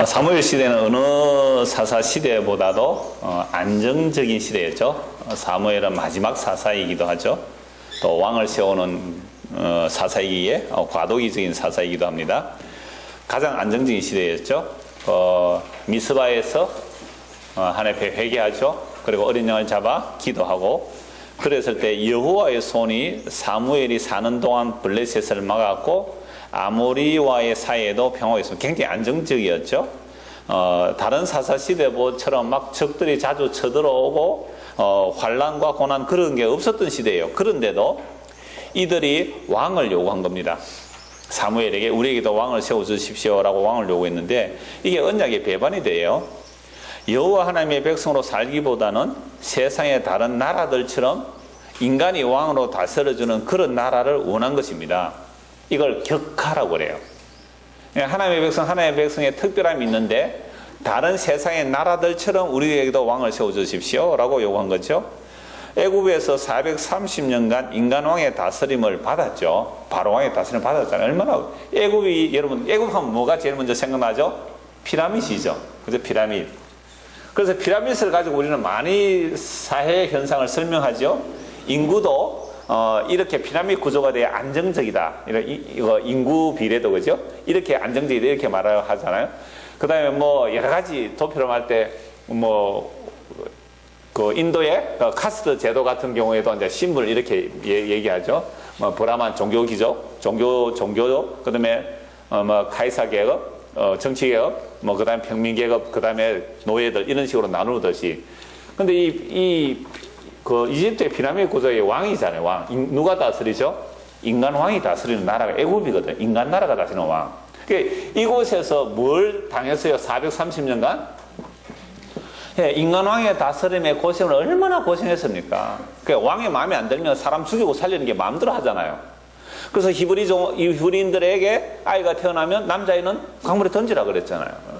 사무엘 시대는 어느 사사 시대보다도 안정적인 시대였죠. 사무엘은 마지막 사사이기도 하죠. 또 왕을 세우는 사사이기에 과도기적인 사사이기도 합니다. 가장 안정적인 시대였죠. 미스바에서 하나님 앞에 회개하죠. 그리고 어린 양을 잡아 기도하고, 그랬을 때 여호와의 손이 사무엘이 사는 동안 블레셋을 막았고 아모리와의 사이에도 평화가 있었습니다. 굉장히 안정적이었죠. 다른 사사 시대처럼 막 적들이 자주 쳐들어오고 환란과 고난 그런 게 없었던 시대예요. 그런데도 이들이 왕을 요구한 겁니다. 사무엘에게 우리에게도 왕을 세워주십시오라고 왕을 요구했는데, 이게 언약의 배반이 돼요. 여호와 하나님의 백성으로 살기보다는 세상의 다른 나라들처럼 인간이 왕으로 다스려주는 그런 나라를 원한 것입니다. 이걸 격하라고 그래요. 하나님의 백성의 특별함이 있는데 다른 세상의 나라들처럼 우리에게도 왕을 세워주십시오 라고 요구한 거죠. 애굽에서 430년간 인간왕의 다스림을 받았죠. 바로왕의 다스림을 받았잖아요. 얼마나 애굽이, 여러분 애굽하면 뭐가 제일 먼저 생각나죠? 피라밋이죠. 그죠? 피라밋. 그래서 피라밋을 가지고 우리는 많이 사회 현상을 설명하죠. 인구도 이렇게 피라밋 구조가 되어 안정적이다. 이거 인구 비례도 그죠? 이렇게 안정적이다 이렇게 말을 하잖아요. 그 다음에 뭐 여러 가지 도표를 할 때 그 인도의 카스트 제도 같은 경우에도 이제 신분 이렇게 얘기하죠. 뭐 브라만 종교 귀족, 종교, 그 다음에 뭐 카이사 계급, 정치 계급, 뭐 그 다음에 평민 계급, 그 다음에 노예들 이런 식으로 나누듯이. 근데 그 이집트의 피라미드 구조의 왕이잖아요. 왕. 누가 다스리죠? 인간 왕이 다스리는 나라가 애굽이거든. 인간 나라가 다스리는 왕. 그러니까 이곳에서 뭘 당했어요? 430년간? 인간 왕의 다스림에 고생을 얼마나 고생했습니까? 그러니까 왕의 마음에 안 들면 사람 죽이고 살리는 게 마음대로 하잖아요. 그래서 히브리인들에게 아이가 태어나면 남자애는 강물에 던지라 그랬잖아요.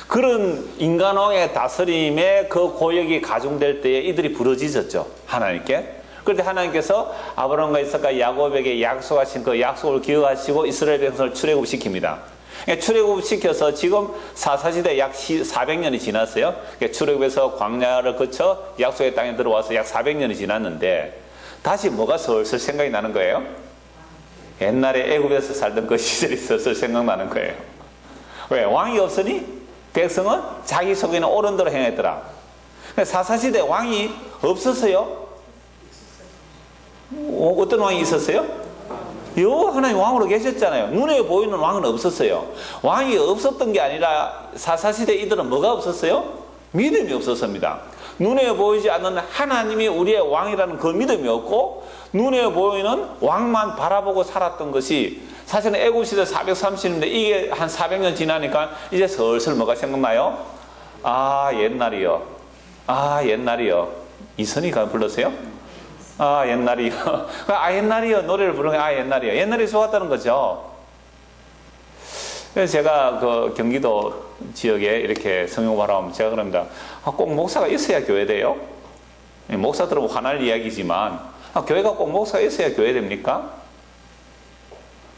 그런 인간왕의 다스림에 그 고역이 가중될 때에 이들이 부러지셨죠. 하나님께. 그런데 하나님께서 아브라함과 이삭과 야곱에게 약속하신 그 약속을 기억하시고 이스라엘 백성을 출애굽시킵니다. 출애굽시켜서 지금 사사시대 약 400년이 지났어요. 출애굽에서 광야를 거쳐 약속의 땅에 들어와서 약 400년이 지났는데 다시 뭐가 슬슬 생각이 나는 거예요? 옛날에 애굽에서 살던 그 시절이 슬슬 생각나는 거예요. 왜? 왕이 없으니 백성은 자기 속에는 옳은 대로 행했더라. 사사시대 왕이 없었어요. 어떤 왕이 있었어요? 여호와 하나님 왕으로 계셨잖아요. 눈에 보이는 왕은 없었어요. 왕이 없었던 게 아니라 사사시대 이들은 뭐가 없었어요? 믿음이 없었습니다. 눈에 보이지 않는 하나님이 우리의 왕이라는 그 믿음이 없고 눈에 보이는 왕만 바라보고 살았던 것이 사실은 애굽시대 430년인데 이게 한 400년 지나니까 이제 슬슬 뭐가 생각나요? 아 옛날이요. 아 옛날이요. 이선희가 불렀어요? 아 옛날이요. 아 옛날이요 노래를 부르는 아 옛날이요. 옛날이 좋았다는 거죠. 그래서 제가 그 경기도 지역에 이렇게 성경을 하면 제가 그럽니다. 꼭 목사가 있어야 교회 돼요? 목사들은 화날 이야기지만 교회가 꼭 목사가 있어야 교회 됩니까?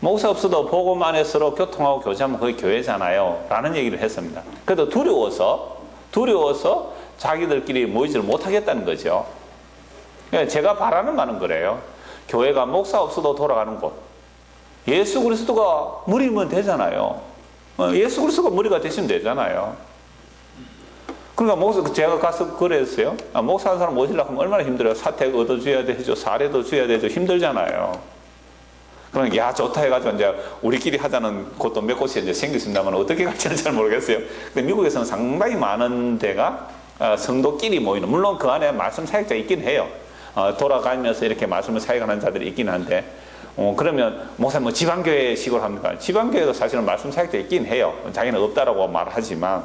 목사 없어도 복음 안에서 교통하고 교제하면 그게 교회잖아요 라는 얘기를 했습니다. 그래도 두려워서 자기들끼리 모이지를 못하겠다는 거죠. 제가 바라는 바는 그래요. 교회가 목사 없어도 돌아가는 곳. 예수 그리스도가 머리면 되잖아요. 예수 그리스도가 머리가 되시면 되잖아요. 그러니까 제가 가서 그랬어요. 목사 한 사람 모시려고 하면 얼마나 힘들어요. 사택 얻어줘야 되죠. 사례도 줘야 되죠. 힘들잖아요. 그러니까 야 좋다 해가지고 이제 우리끼리 하자는 곳도 몇 곳이 이제 생겼습니다만 어떻게 갈지는 잘 모르겠어요. 근데 미국에서는 상당히 많은 데가 성도끼리 모이는, 물론 그 안에 말씀 사역자 있긴 해요. 돌아가면서 이렇게 말씀을 사역하는 자들이 있긴 한데 그러면 목사님 뭐 지방교회식으로 합니까? 지방교회도 사실은 말씀 사역자 있긴 해요. 자기는 없다라고 말하지만.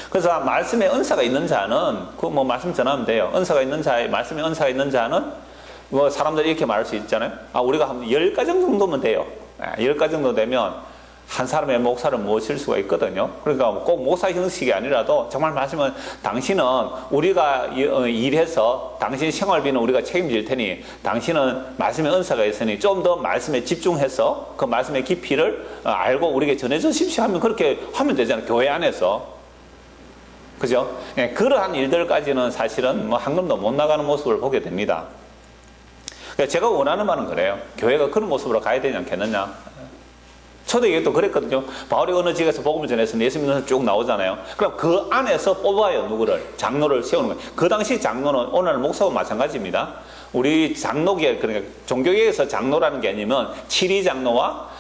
그래서 말씀의 은사가 있는 자는 그 뭐 말씀 전하면 돼요. 은사가 있는 자, 말씀의 은사가 있는 자는 뭐 사람들이 이렇게 말할 수 있잖아요. 우리가 한 10가정 정도면 돼요. 10가정 정도 되면 한 사람의 목사를 모실 수가 있거든요. 그러니까 꼭 목사 형식이 아니라도 정말 말씀은 당신은 우리가 일해서 당신 생활비는 우리가 책임질 테니 당신은 말씀의 은사가 있으니 좀 더 말씀에 집중해서 그 말씀의 깊이를 알고 우리에게 전해주십시오 하면 그렇게 하면 되잖아요. 교회 안에서. 그죠? 예, 그러한 일들까지는 사실은 뭐 한 걸음도 못 나가는 모습을 보게 됩니다. 그러니까 제가 원하는 말은 그래요. 교회가 그런 모습으로 가야 되지 않겠느냐. 초대교회도 그랬거든요. 바울이 어느 지역에서 복음을 전했으면 예수 믿는 사람 쭉 나오잖아요. 그럼 그 안에서 뽑아요. 누구를? 장로를 세우는 거예요. 그 당시 장로는 오늘 목사와 마찬가지입니다. 우리 장로계, 그러니까 종교계에서 장로라는 게 아니면 칠위 장로와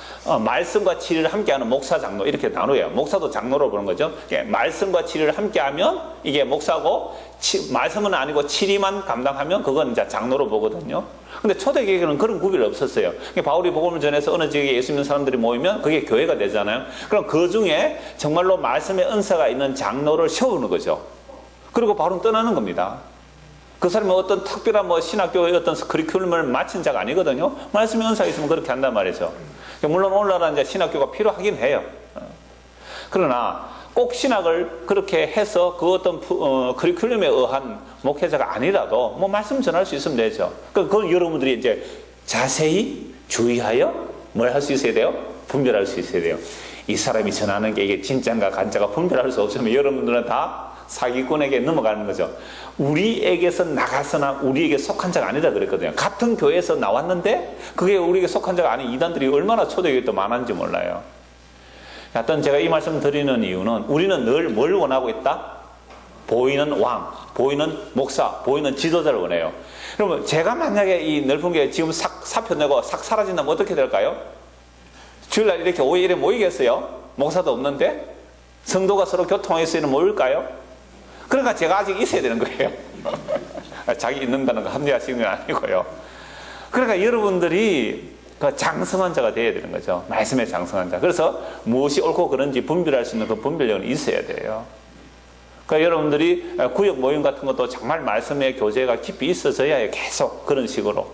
말씀과 치리를 함께하는 목사 장로 이렇게 나누어요. 목사도 장로로 보는 거죠. 말씀과 치리를 함께하면 이게 목사고 말씀은 아니고 치리만 감당하면 그건 이제 장로로 보거든요. 근데 초대교회는 그런 구별이 없었어요. 바울이 복음을 전해서 어느 지역에 예수 믿는 사람들이 모이면 그게 교회가 되잖아요. 그럼 그 중에 정말로 말씀의 은사가 있는 장로를 세우는 거죠. 그리고 바울은 떠나는 겁니다. 그 사람이 어떤 특별한 신학교의 어떤 커리큘럼을 마친 자가 아니거든요. 말씀의 은사가 있으면 그렇게 한단 말이죠. 물론 오늘날은 이제 신학교가 필요하긴 해요. 그러나 꼭 신학을 그렇게 해서 그 어떤 커리큘럼에 의한 목회자가 아니라도 뭐 말씀 전할 수 있으면 되죠. 그건 여러분들이 이제 자세히 주의하여 뭘 할 수 있어야 돼요? 분별할 수 있어야 돼요. 이 사람이 전하는 게 이게 진짜인가 가짜가 분별할 수 없으면 여러분들은 다 사기꾼에게 넘어가는 거죠. 우리에게서 나가서나 우리에게 속한 자가 아니다 그랬거든요. 같은 교회에서 나왔는데 그게 우리에게 속한 자가 아닌 이단들이 얼마나 초대교회 또 많은지 몰라요. 하여튼 제가 이 말씀 드리는 이유는 우리는 늘 뭘 원하고 있다? 보이는 왕, 보이는 목사, 보이는 지도자를 원해요. 그러면 제가 만약에 이 넓은 게 지금 싹 사표내고 싹 사라진다면 어떻게 될까요? 주일날 이렇게 오일에 모이겠어요? 목사도 없는데? 성도가 서로 교통할 수 있는 모일까요? 그러니까 제가 아직 있어야 되는 거예요. 자기 있는다는 거 합리화시키는 건 아니고요. 그러니까 여러분들이 그 장성한 자가 되어야 되는 거죠. 말씀의 장성한 자. 그래서 무엇이 옳고 그른지 분별할 수 있는 그 분별력은 있어야 돼요. 그러니까 여러분들이 구역 모임 같은 것도 정말 말씀의 교제가 깊이 있어져야 해요. 계속 그런 식으로.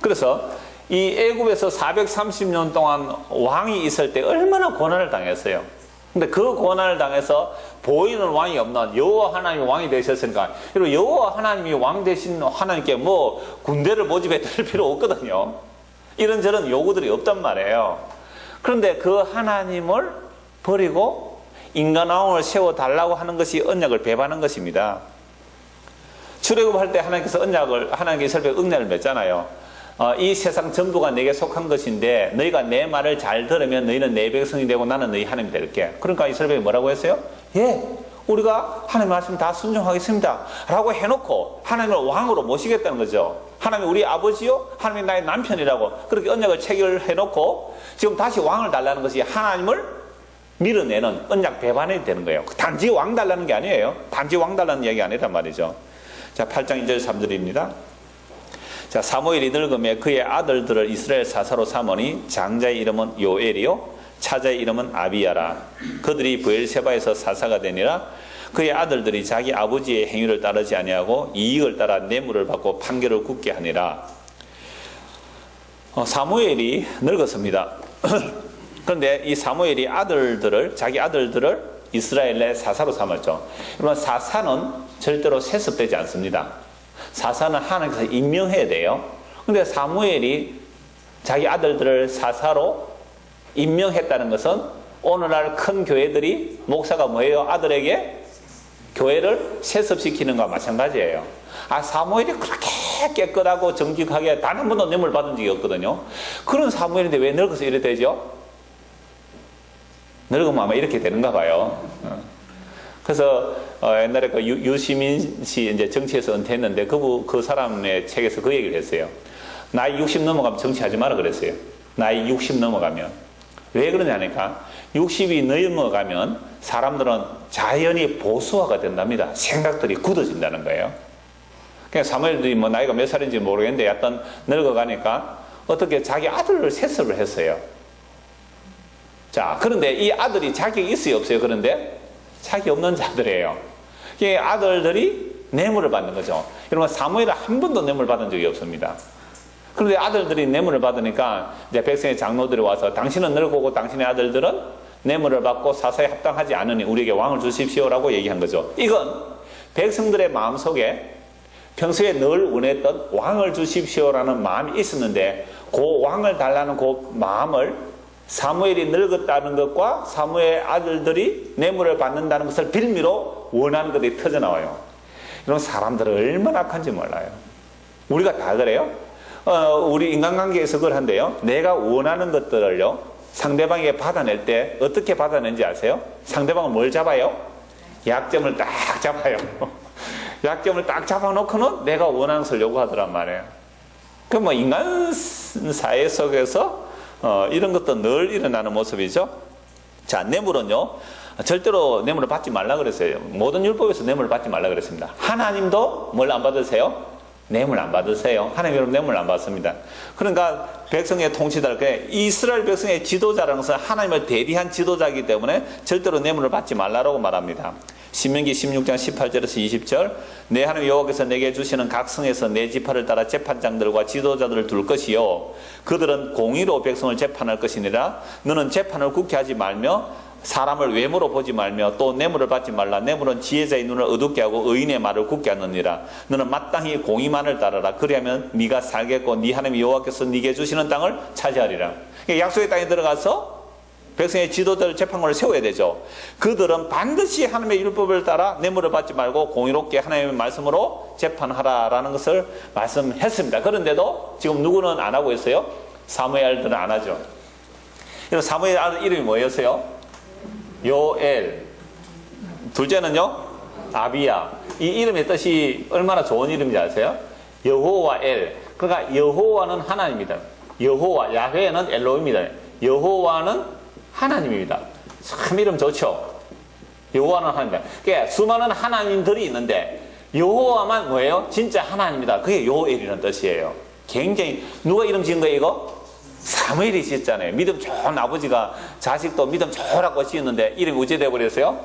그래서 이 애굽에서 430년 동안 왕이 있을 때 얼마나 고난을 당했어요. 근데 그 고난을 당해서 보이는 왕이 없는 여호와 하나님이 왕이 되셨으니까, 그리고 여호와 하나님이 왕 되신 하나님께 뭐 군대를 모집해 드릴 필요 없거든요. 이런저런 요구들이 없단 말이에요. 그런데 그 하나님을 버리고 인간 왕을 세워달라고 하는 것이 언약을 배반한 것입니다. 출애굽할 때 하나님께서 하나님께 이스라엘에 언약을 맺잖아요. 이 세상 전부가 내게 속한 것인데 너희가 내 말을 잘 들으면 너희는 내 백성이 되고 나는 너희 하나님이 될게. 그러니까 이스라엘이 뭐라고 했어요? 예, 우리가 하나님 말씀 다 순종하겠습니다 라고 해놓고 하나님을 왕으로 모시겠다는 거죠. 하나님이 우리 아버지요, 하나님이 나의 남편이라고 그렇게 언약을 체결해놓고 지금 다시 왕을 달라는 것이 하나님을 밀어내는 언약 배반이 되는 거예요. 단지 왕 달라는 게 아니에요. 단지 왕 달라는 이야기 아니란 말이죠. 자, 8장 2절 3절입니다. 자, 사무엘이 늙음에 그의 아들들을 이스라엘 사사로 삼으니 장자의 이름은 요엘이요 차자의 이름은 아비야라. 그들이 브엘세바에서 사사가 되니라. 그의 아들들이 자기 아버지의 행위를 따르지 아니하고 이익을 따라 뇌물을 받고 판결을 굳게 하니라. 사무엘이 늙었습니다. 그런데 이 사무엘이 자기 아들들을 이스라엘의 사사로 삼았죠. 그러면 사사는 절대로 세습되지 않습니다. 사사는 하나님께서 임명해야 돼요. 근데 사무엘이 자기 아들들을 사사로 임명했다는 것은 오늘날 큰 교회들이 목사가 뭐예요? 아들에게 교회를 세습시키는 것과 마찬가지예요. 사무엘이 그렇게 깨끗하고 정직하게 단 한 번도 뇌물 받은 적이 없거든요. 그런 사무엘인데 왜 늙어서 이래 되죠? 늙으면 아마 이렇게 되는가 봐요. 그래서 옛날에 그 유시민 씨 이제 정치에서 은퇴했는데 그 사람의 책에서 그 얘기를 했어요. 나이 60 넘어가면 정치하지 마라 그랬어요. 나이 60 넘어가면. 왜 그러냐니까 60이 넘어가면 사람들은 자연히 보수화가 된답니다. 생각들이 굳어진다는 거예요. 그러니까 사무엘들이 뭐 나이가 몇 살인지 모르겠는데 약간 늙어가니까 어떻게 자기 아들을 세습을 했어요. 자, 그런데 이 아들이 자격이 있어요, 없어요? 그런데 자격이 없는 자들이에요. 이 아들들이 뇌물을 받는 거죠. 여러분, 사무엘은 한 번도 뇌물 받은 적이 없습니다. 그런데 아들들이 뇌물을 받으니까 이제 백성의 장로들이 와서 당신은 늙고 당신의 아들들은 뇌물을 받고 사사에 합당하지 않으니 우리에게 왕을 주십시오라고 얘기한 거죠. 이건 백성들의 마음속에 평소에 늘 원했던 왕을 주십시오라는 마음이 있었는데 그 왕을 달라는 그 마음을 사무엘이 늙었다는 것과 사무엘 아들들이 뇌물을 받는다는 것을 빌미로 원하는 것들이 터져나와요. 이런 사람들은 얼마나 악한지 몰라요. 우리가 다 그래요. 우리 인간관계에서 그런데요. 내가 원하는 것들을요. 상대방에게 받아낼 때 어떻게 받아내는지 아세요? 상대방은 뭘 잡아요? 약점을 딱 잡아요. 약점을 딱 잡아놓고는 내가 원하는 것을 요구하더란 말이에요. 그 뭐 인간 사회 속에서 이런 것도 늘 일어나는 모습이죠. 자, 뇌물은요. 절대로 뇌물을 받지 말라 그랬어요. 모든 율법에서 뇌물을 받지 말라 그랬습니다. 하나님도 뭘 안 받으세요? 뇌물 안 받으세요. 하나님 여러분 뇌물 안 받습니다. 그러니까 백성의 통치자를 이스라엘 백성의 지도자라는 것은 하나님을 대리한 지도자이기 때문에 절대로 뇌물을 받지 말라고 말합니다. 신명기 16장 18절에서 20절 내 하나님 여호와께서 내게 주시는 각 성에서 내 지파를 따라 재판장들과 지도자들을 둘 것이요 그들은 공의로 백성을 재판할 것이니라. 너는 재판을 굳게 하지 말며 사람을 외모로 보지 말며 또 뇌물을 받지 말라. 뇌물은 지혜자의 눈을 어둡게 하고 의인의 말을 굳게 하느니라. 너는 마땅히 공의만을 따르라. 그리하면 네가 살겠고 네 하나님 여호와께서 네게 주시는 땅을 차지하리라. 약속의 땅에 들어가서 백성의 지도자를 재판관을 세워야 되죠. 그들은 반드시 하나님의 율법을 따라 뇌물을 받지 말고 공의롭게 하나님의 말씀으로 재판하라라는 것을 말씀했습니다. 그런데도 지금 누구는 안 하고 있어요? 사무엘들은 안 하죠. 사무엘 아들 이름이 뭐였어요? 요엘. 둘째는요? 아비야. 이 이름의 뜻이 얼마나 좋은 이름인지 아세요? 여호와 엘. 그러니까 여호와는 하나님입니다. 여호와, 야훼는 엘로입니다. 여호와는 하나님입니다. 참 이름 좋죠? 여호와는 하나님입니다. 그러니까 수많은 하나님들이 있는데 여호와만 뭐예요? 진짜 하나님이다. 그게 요엘이라는 뜻이에요. 굉장히 누가 이름 지은 거예요 이거? 사무엘이 지었잖아요. 믿음 좋은 아버지가 자식도 믿음 좋으라고 지었는데 이름이 어찌 되어버렸어요?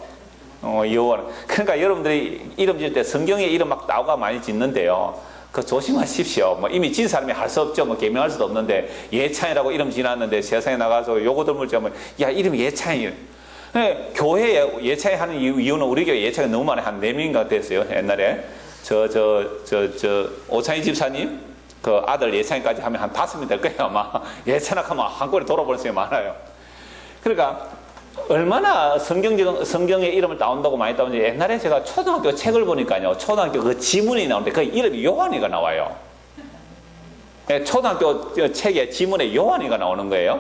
여호와는. 그러니까 여러분들이 이름 지을 때 성경에 이름 막 나오가 많이 짓는데요. 그 조심하십시오. 뭐 이미 진 사람이 할 수 없죠. 뭐 개명할 수도 없는데 예찬이라고 이름 지났는데 세상에 나가서 요거들 물자면 야 이름이 예찬이. 교회에 예찬이 하는 이유는 우리 교회 예찬이 너무 많아요. 한 4명인가 됐어요. 옛날에 오찬희 집사님 그 아들 예찬이까지 하면 한 5명 될 거예요. 아마 예찬학 하면 한꺼번에 돌아볼 수 많아요. 그러니까 얼마나 성경에 이름을 따온다고 많이 따오는지 옛날에 제가 초등학교 책을 보니까요. 초등학교 그 지문이 나오는데 그 이름이 요한이가 나와요. 초등학교 책에 지문에 요한이가 나오는 거예요.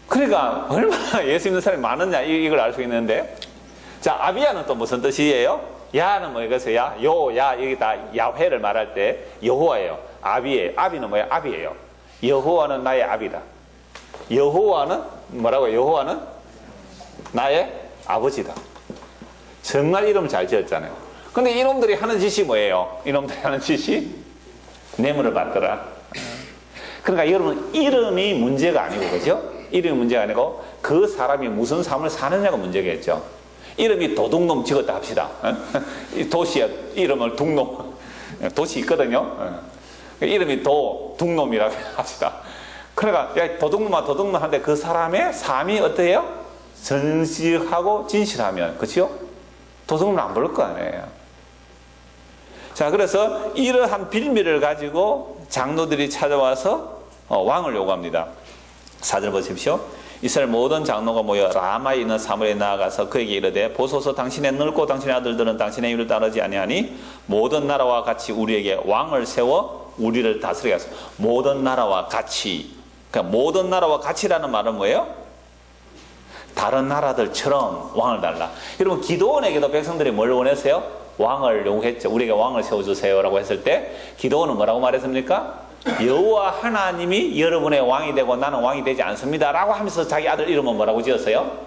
그러니까 얼마나 예수 믿는 사람이 많았냐 이걸 알 수 있는데 자 아비야는 또 무슨 뜻이에요? 야는 뭐겠어요? 야 여기 다 야훼를 말할 때 여호와예요. 아비예요. 아비는 뭐예요? 아비예요. 여호와는 나의 아비다. 여호와는 뭐라고요? 여호와는 나의 아버지다. 정말 이름 잘 지었잖아요. 근데 이놈들이 하는 짓이 뭐예요? 이놈들이 하는 짓이 뇌물을 받더라. 그러니까 여러분 이름이 문제가 아니고 그죠? 이름이 문제가 아니고 그 사람이 무슨 삶을 사느냐가 문제겠죠. 이름이 도둑놈 지었다 합시다. 도시에 이름을 둑놈. 도시 있거든요. 이름이 도둑놈이라고 합시다. 그러니까 야 도둑놈아 도둑놈 하는데 그 사람의 삶이 어때요? 정직하고 진실하면 그렇죠? 도둑놈을 안 부를 거 아니에요. 자 그래서 이러한 빌미를 가지고 장로들이 찾아와서 왕을 요구합니다. 4절 보십시오. 이스라엘 모든 장로가 모여 라마에 있는 사무엘에 나아가서 그에게 이르되 보소서 당신의 늙고 당신의 아들들은 당신의 일을 따르지 아니하니 모든 나라와 같이 우리에게 왕을 세워 우리를 다스리게 하소서. 모든 나라와 같이. 그러니까 모든 나라와 같이라는 말은 뭐예요? 다른 나라들처럼 왕을 달라. 여러분 기드온에게도 백성들이 뭘 원했어요? 왕을 요구했죠. 우리에게 왕을 세워주세요라고 했을 때 기드온은 뭐라고 말했습니까? 여호와 하나님이 여러분의 왕이 되고 나는 왕이 되지 않습니다 라고 하면서 자기 아들 이름은 뭐라고 지었어요?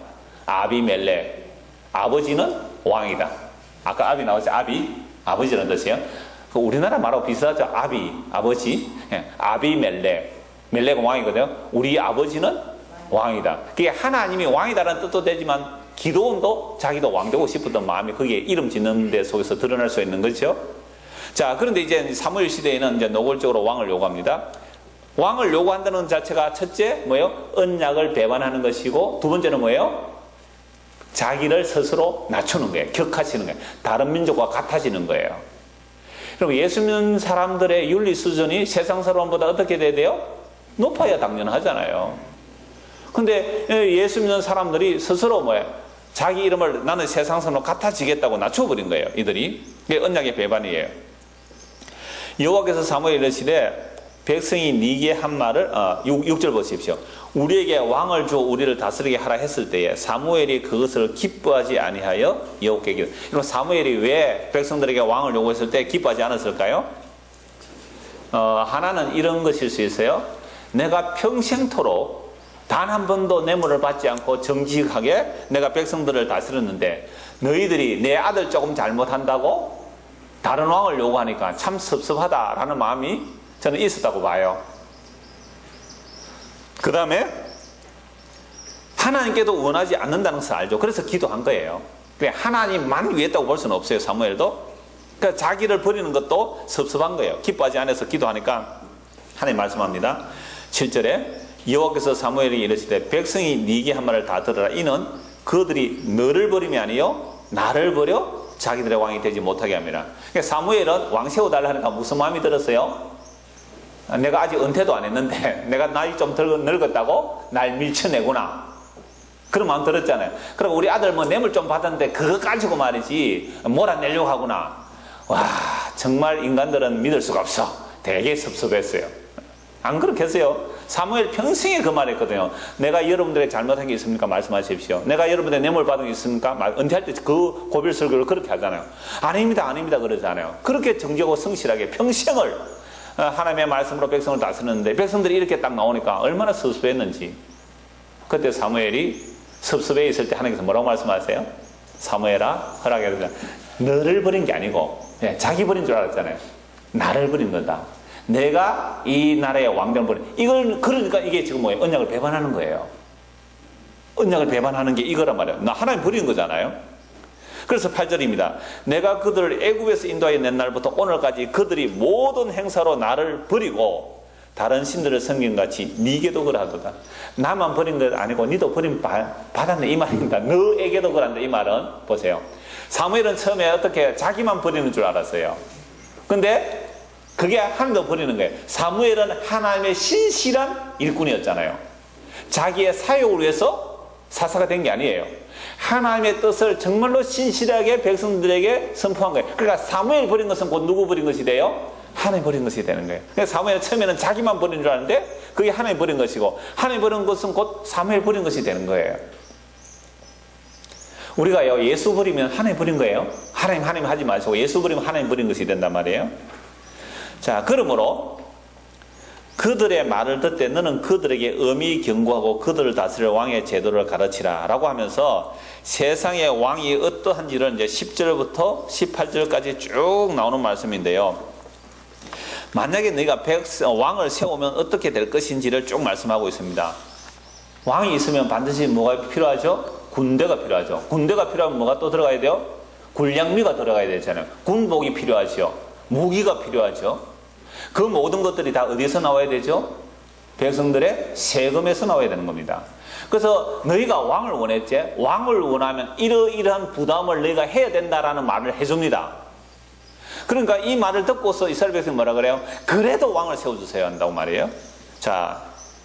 아비멜렉. 아버지는 왕이다. 아까 아비 나왔죠? 아버지라는 뜻이에요. 우리나라 말하고 비슷하죠? 아버지. 아비멜렉. 멜렉은 왕이거든요. 우리 아버지는 왕이다. 그게 하나님이 왕이다라는 뜻도 되지만 기드온도 자기도 왕 되고 싶었던 마음이 거기에 이름 짓는 데 속에서 드러날 수 있는 거죠. 자, 그런데 이제 사무엘 시대에는 이제 노골적으로 왕을 요구합니다. 왕을 요구한다는 자체가 첫째 뭐예요? 언약을 배반하는 것이고, 두 번째는 뭐예요? 자기를 스스로 낮추는 거예요. 격하시는 거예요. 다른 민족과 같아지는 거예요. 그럼 예수 믿는 사람들의 윤리 수준이 세상 사람보다 어떻게 돼야 돼요? 높아야 당연하잖아요. 근데 예수 믿는 사람들이 스스로 뭐예요? 자기 이름을 나는 세상 사람과 같아지겠다고 낮춰버린 거예요. 이들이. 그게 언약의 배반이에요. 여호와께서 사무엘에 이르시되 백성이 네게 한 말을 6절 보십시오. 우리에게 왕을 주어 우리를 다스리게 하라 했을 때에 사무엘이 그것을 기뻐하지 아니하여 여호와께 기도. 그럼 사무엘이 왜 백성들에게 왕을 요구했을 때 기뻐하지 않았을까요? 하나는 이런 것일 수 있어요. 내가 평생토록 단 한 번도 뇌물을 받지 않고 정직하게 내가 백성들을 다스렸는데 너희들이 내 아들 조금 잘못한다고 다른 왕을 요구하니까 참 섭섭하다라는 마음이 저는 있었다고 봐요. 그 다음에 하나님께도 원하지 않는다는 것을 알죠. 그래서 기도한 거예요. 하나님만 위했다고 볼 수는 없어요. 사무엘도. 그러니까 자기를 버리는 것도 섭섭한 거예요. 기뻐하지 않아서 기도하니까 하나님 말씀합니다. 7절에 여호와께서 사무엘에게 이르시되 백성이 네게 한 말을 다 들으라. 이는 그들이 너를 버림이 아니요 나를 버려 자기들의 왕이 되지 못하게 합니다. 그러니까 사무엘은 왕 세워달라 하니까 무슨 마음이 들었어요? 내가 아직 은퇴도 안 했는데 내가 나이 좀 늙었다고 날 밀쳐내구나. 그런 마음 들었잖아요. 그리고 우리 아들 뭐 뇌물 좀 받았는데 그거 가지고 말이지 몰아내려고 하구나. 와, 정말 인간들은 믿을 수가 없어. 되게 섭섭했어요. 안 그렇겠어요? 사무엘 평생에 그 말했거든요. 내가 여러분들의 잘못한 게 있습니까? 말씀하십시오. 내가 여러분들의 뇌물 받은 게 있습니까? 은퇴할 때 그 고별 설교를 그렇게 하잖아요. 아닙니다, 아닙니다 그러잖아요. 그렇게 정직하고 성실하게 평생을 하나님의 말씀으로 백성을 다스렸는데 백성들이 이렇게 딱 나오니까 얼마나 섭섭했는지. 그때 사무엘이 섭섭해 있을 때 하나님께서 뭐라고 말씀하세요? 사무엘아 허락해 주자. 너를 버린 게 아니고 자기 버린 줄 알았잖아요. 나를 버린 거다. 내가 이 나라의 왕정을 버린. 이걸 그러니까 이게 지금 뭐예요? 언약을 배반하는 거예요. 언약을 배반하는 게 이거란 말이에요. 나 하나님 버리는 거잖아요. 그래서 8절입니다. 내가 그들을 애굽에서 인도하여 낸 날부터 오늘까지 그들이 모든 행사로 나를 버리고 다른 신들을 섬긴 같이 네게도 그러하도다. 나만 버린 것 아니고 니도 버림 받았네 이 말입니다. 너에게도 그런다 이 말은 보세요. 사무엘은 처음에 어떻게 자기만 버리는 줄 알았어요. 근데 그게 하나님도 버리는 거예요. 사무엘은 하나님의 신실한 일꾼이었잖아요. 자기의 사역을 위해서 사사가 된 게 아니에요. 하나님의 뜻을 정말로 신실하게 백성들에게 선포한 거예요. 그러니까 사무엘 버린 것은 곧 누구 버린 것이 돼요? 하나님 버린 것이 되는 거예요. 그러니까 사무엘은 처음에는 자기만 버린 줄 알았는데 그게 하나님 버린 것이고 하나님 버린 것은 곧 사무엘 버린 것이 되는 거예요. 우리가요 예수 버리면 하나님 버린 거예요. 하나님 하지 마시고 예수 버리면 하나님 버린 것이 된단 말이에요. 자, 그러므로 그들의 말을 듣되 너는 그들에게 엄히 경고하고 그들을 다스릴 왕의 제도를 가르치라 라고 하면서 세상의 왕이 어떠한지를 이제 10절부터 18절까지 쭉 나오는 말씀인데요. 만약에 너희가 왕을 세우면 어떻게 될 것인지를 쭉 말씀하고 있습니다. 왕이 있으면 반드시 뭐가 필요하죠? 군대가 필요하죠. 군대가 필요하면 뭐가 또 들어가야 돼요? 군량미가 들어가야 되잖아요. 군복이 필요하죠. 무기가 필요하죠. 그 모든 것들이 다 어디서 나와야 되죠? 백성들의 세금에서 나와야 되는 겁니다. 그래서 너희가 왕을 원했지? 왕을 원하면 이러이러한 부담을 너희가 해야 된다라는 말을 해줍니다. 그러니까 이 말을 듣고서 이스라엘 백성이 뭐라 그래요? 그래도 왕을 세워주세요 한다고 말이에요. 자,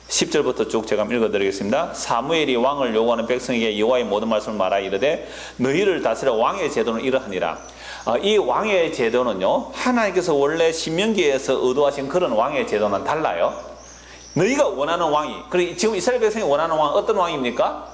10절부터 쭉 제가 읽어드리겠습니다. 사무엘이 왕을 요구하는 백성에게 여호와의 모든 말씀을 말하 이르되 너희를 다스려 왕의 제도는 이러하니라. 이 왕의 제도는요 하나님께서 원래 신명기에서 의도하신 그런 왕의 제도는 달라요. 너희가 원하는 왕이, 그리고 지금 이스라엘 백성이 원하는 왕은 어떤 왕입니까?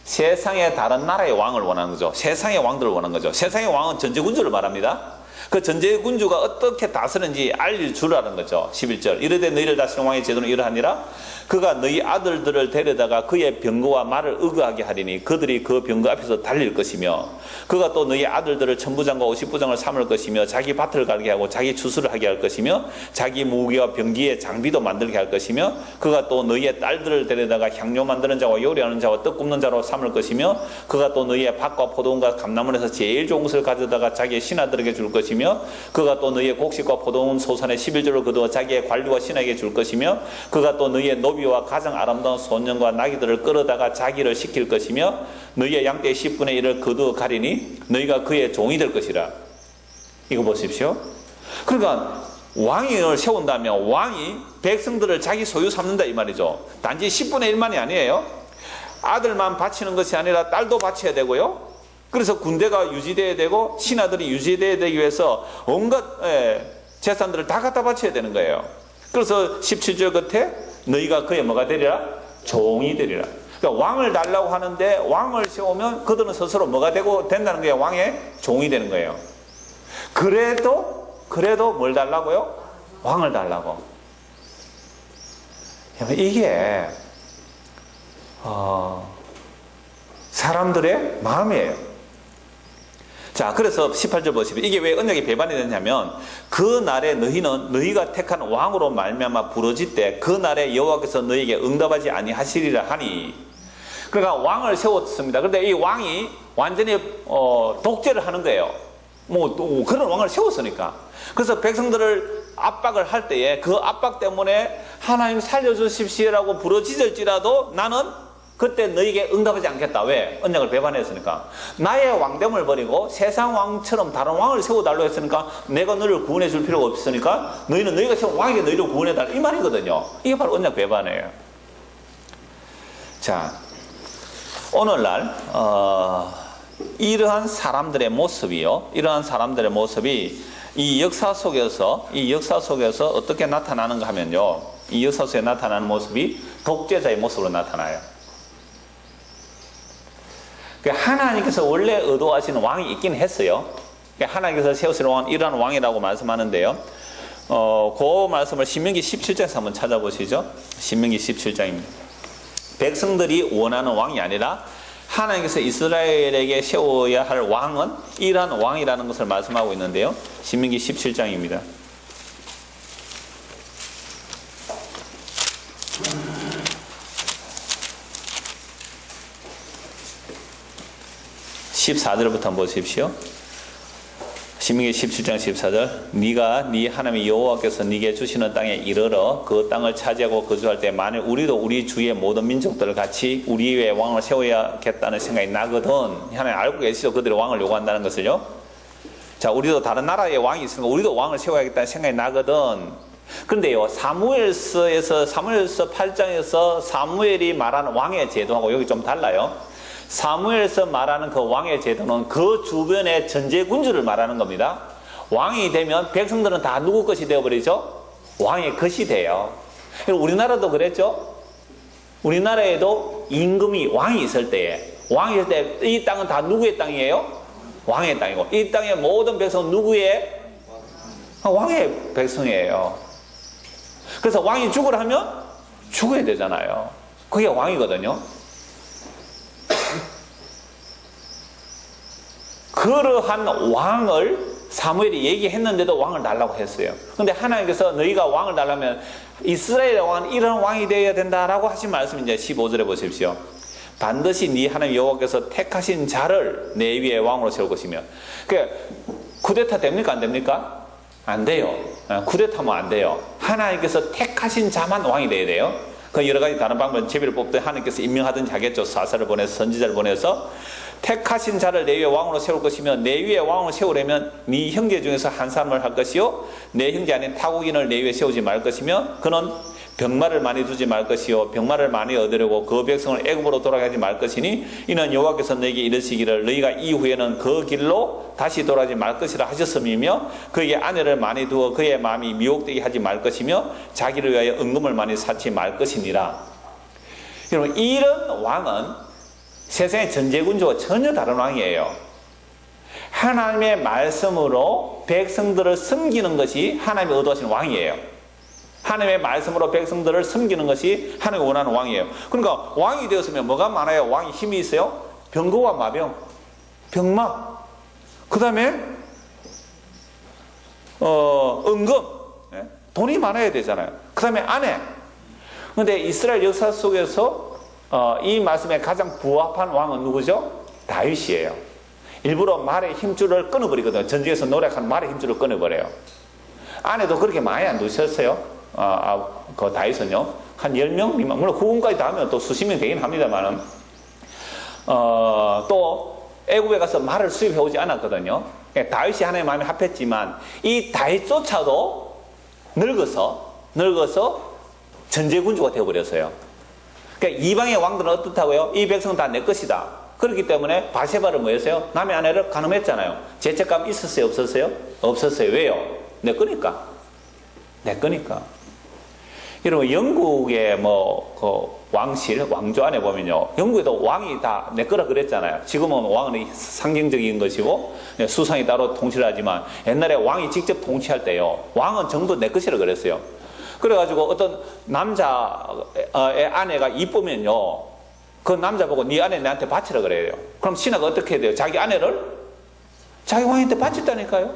세상의 다른 나라의 왕을 원하는 거죠. 세상의 왕들을 원하는 거죠. 세상의 왕은 전제군주를 말합니다. 그 전제군주가 어떻게 다스는지 알려주라는 거죠. 11절 이르되 너희를 다스리는 왕의 제도는 이러하니라. 그가 너희 아들들을 데려다가 그의 병거와 말을 의거하게 하리니 그들이 그 병거 앞에서 달릴 것이며 그가 또 너희 아들들을 천부장과 오십부장을 삼을 것이며 자기 밭을 갈게 하고 자기 추수를 하게 할 것이며 자기 무기와 병기의 장비도 만들게 할 것이며 그가 또 너희의 딸들을 데려다가 향료 만드는 자와 요리하는 자와 떡 굽는 자로 삼을 것이며 그가 또 너희의 밭과 포도원과 감나무에서 제일 좋은 것을 가져다가 자기의 신하들에게 줄 것이며 것이며 그가 또 너희의 곡식과 포도원 소산의 11조를 거두어 자기의 관리와 신하에게 줄 것이며 그가 또 너희의 노비와 가장 아름다운 소년과 나귀들을 끌어다가 자기를 시킬 것이며 너희의 양떼의 10분의 1을 거두어 가리니 너희가 그의 종이 될 것이라. 이거 보십시오. 그러니까 왕을 세운다면 왕이 백성들을 자기 소유 삼는다 이 말이죠. 단지 10분의 1만이 아니에요. 아들만 바치는 것이 아니라 딸도 바쳐야 되고요. 그래서 군대가 유지되어야 되고 신하들이 유지되어야 되기 위해서 온갖 재산들을 다 갖다 바쳐야 되는 거예요. 그래서 17절 끝에 너희가 그의 뭐가 되리라? 종이 되리라. 그러니까 왕을 달라고 하는데 왕을 세우면 그들은 스스로 뭐가 되고 된다는 게 왕의 종이 되는 거예요. 그래도 뭘 달라고요? 왕을 달라고. 이게 사람들의 마음이에요. 자, 그래서 18절 보시면 이게 왜 언약이 배반이 되냐면 그 날에 너희는 너희가 택한 왕으로 말미암아 부러질 때 그 날에 여호와께서 너희에게 응답하지 아니하시리라 하니. 그러니까 왕을 세웠습니다. 그런데 이 왕이 완전히 독재를 하는 거예요. 또 그런 왕을 세웠으니까. 그래서 백성들을 압박을 할 때에 그 압박 때문에 하나님 살려주십시오라고 부르짖을지라도 나는 그때 너희에게 응답하지 않겠다. 왜? 언약을 배반했으니까. 나의 왕됨을 버리고 세상 왕처럼 다른 왕을 세워달라고 했으니까 내가 너를 구원해 줄 필요가 없으니까 너희는 너희가 세운 왕에게 너희를 구원해달라. 이 말이거든요. 이게 바로 언약 배반이에요. 자, 오늘날 이러한 사람들의 모습이요. 이러한 사람들의 모습이 이 역사 속에서 어떻게 나타나는가 하면요. 이 역사 속에 나타나는 모습이 독재자의 모습으로 나타나요. 하나님께서 원래 의도하시는 왕이 있긴 했어요. 하나님께서 세우시는 왕은 이러한 왕이라고 말씀하는데요. 그 말씀을 신명기 17장에서 한번 찾아보시죠. 신명기 17장입니다. 백성들이 원하는 왕이 아니라 하나님께서 이스라엘에게 세워야 할 왕은 이러한 왕이라는 것을 말씀하고 있는데요. 신명기 17장입니다. 14절부터 한번 보십시오. 신명기 17장 14절. 네가 네 하나님 여호와께서 네게 주시는 땅에 이르러 그 땅을 차지하고 거주할 때 만일 우리도 우리 주위의 모든 민족들을 같이 우리의 왕을 세워야겠다는 생각이 나거든. 하나님 알고 계시죠? 그들이 왕을 요구한다는 것을요. 자, 우리도 다른 나라의 왕이 있으니까 우리도 왕을 세워야겠다는 생각이 나거든. 그런데요, 사무엘서 8장에서 사무엘이 말하는 왕의 제도하고 여기 좀 달라요. 사무엘서 말하는 그 왕의 제도는 그 주변의 전제군주를 말하는 겁니다. 왕이 되면 백성들은 다 누구 것이 되어버리죠? 왕의 것이 돼요. 우리나라도 그랬죠? 우리나라에도 임금이 왕이 있을 때에 이 땅은 다 누구의 땅이에요? 왕의 땅이고 이 땅의 모든 백성은 누구의? 왕의 백성이에요. 그래서 왕이 죽으라 하면 죽어야 되잖아요. 그게 왕이거든요. 그러한 왕을 사무엘이 얘기했는데도 왕을 달라고 했어요. 그런데 하나님께서 너희가 왕을 달라면 이스라엘의 왕은 이런 왕이 되어야 된다라고 하신 말씀 이제 15절에 보십시오. 반드시 네 하나님 여호와께서 택하신 자를 내 위에 왕으로 세울 것이며. 그러니까 쿠데타 됩니까? 안 됩니까? 안 돼요. 쿠데타면 안 돼요. 하나님께서 택하신 자만 왕이 돼야 돼요. 그 여러 가지 다른 방법은 제비를 뽑든 하나님께서 임명하든지 하겠죠. 사사를 보내서 선지자를 보내서 택하신 자를 내 위에 왕으로 세울 것이며 내 위에 왕을 세우려면 네 형제 중에서 한 사람을 할 것이요 내 형제 아닌 타국인을 내 위에 세우지 말 것이며 그는 병마를 많이 두지 말 것이요 병마를 많이 얻으려고 그 백성을 애굽으로 돌아가지 말 것이니 이는 여호와께서 너에게 이르시기를 너희가 이후에는 그 길로 다시 돌아가지 말 것이라 하셨음이며 그에게 아내를 많이 두어 그의 마음이 미혹되게 하지 말 것이며 자기를 위하여 은금을 많이 쌓지 말 것이니라. 여러분, 이런 왕은 세상의 전제군주와 전혀 다른 왕이에요. 하나님의 말씀으로 백성들을 섬기는 것이 하나님이 의도하시는 왕이에요. 하나님의 말씀으로 백성들을 섬기는 것이 하나님이 원하는 왕이에요. 그러니까 왕이 되었으면 뭐가 많아요? 왕이 힘이 있어요? 병거와 마병, 병마, 그 다음에 은금, 돈이 많아야 되잖아요. 그 다음에 아내. 그런데 이스라엘 역사 속에서 이 말씀에 가장 부합한 왕은 누구죠? 다윗이에요. 일부러 말의 힘줄을 끊어버리거든요. 전쟁에서 노력한 말의 힘줄을 끊어버려요. 안에도 그렇게 많이 안 두셨어요. 그 다윗은요. 한 10명 미만. 물론 후군까지 다 하면 또 수십 명 되긴 합니다만은, 또 애굽에 가서 말을 수입해 오지 않았거든요. 다윗이 하나님의 마음에 합했지만 이 다윗조차도 늙어서 전제군주가 되어버렸어요. 그러니까 이방의 왕들은 어떻다고요? 이 백성은 다 내 것이다. 그렇기 때문에 바세바를 뭐였어요? 남의 아내를 간음했잖아요. 죄책감 있었어요? 없었어요? 없었어요. 왜요? 내 거니까. 내 거니까. 여러분, 영국의 왕실, 왕조 안에 보면요. 영국에도 왕이 다 내 거라 그랬잖아요. 지금은 왕은 상징적인 것이고, 수상이 따로 통치를 하지만, 옛날에 왕이 직접 통치할 때요. 왕은 전부 내 것이라 그랬어요. 그래가지고 어떤 남자의 아내가 이쁘면요. 그 남자 보고 네 아내 내한테 바치라 그래요. 그럼 신하가 어떻게 해야 돼요? 자기 아내를 자기 왕한테 바쳤다니까요.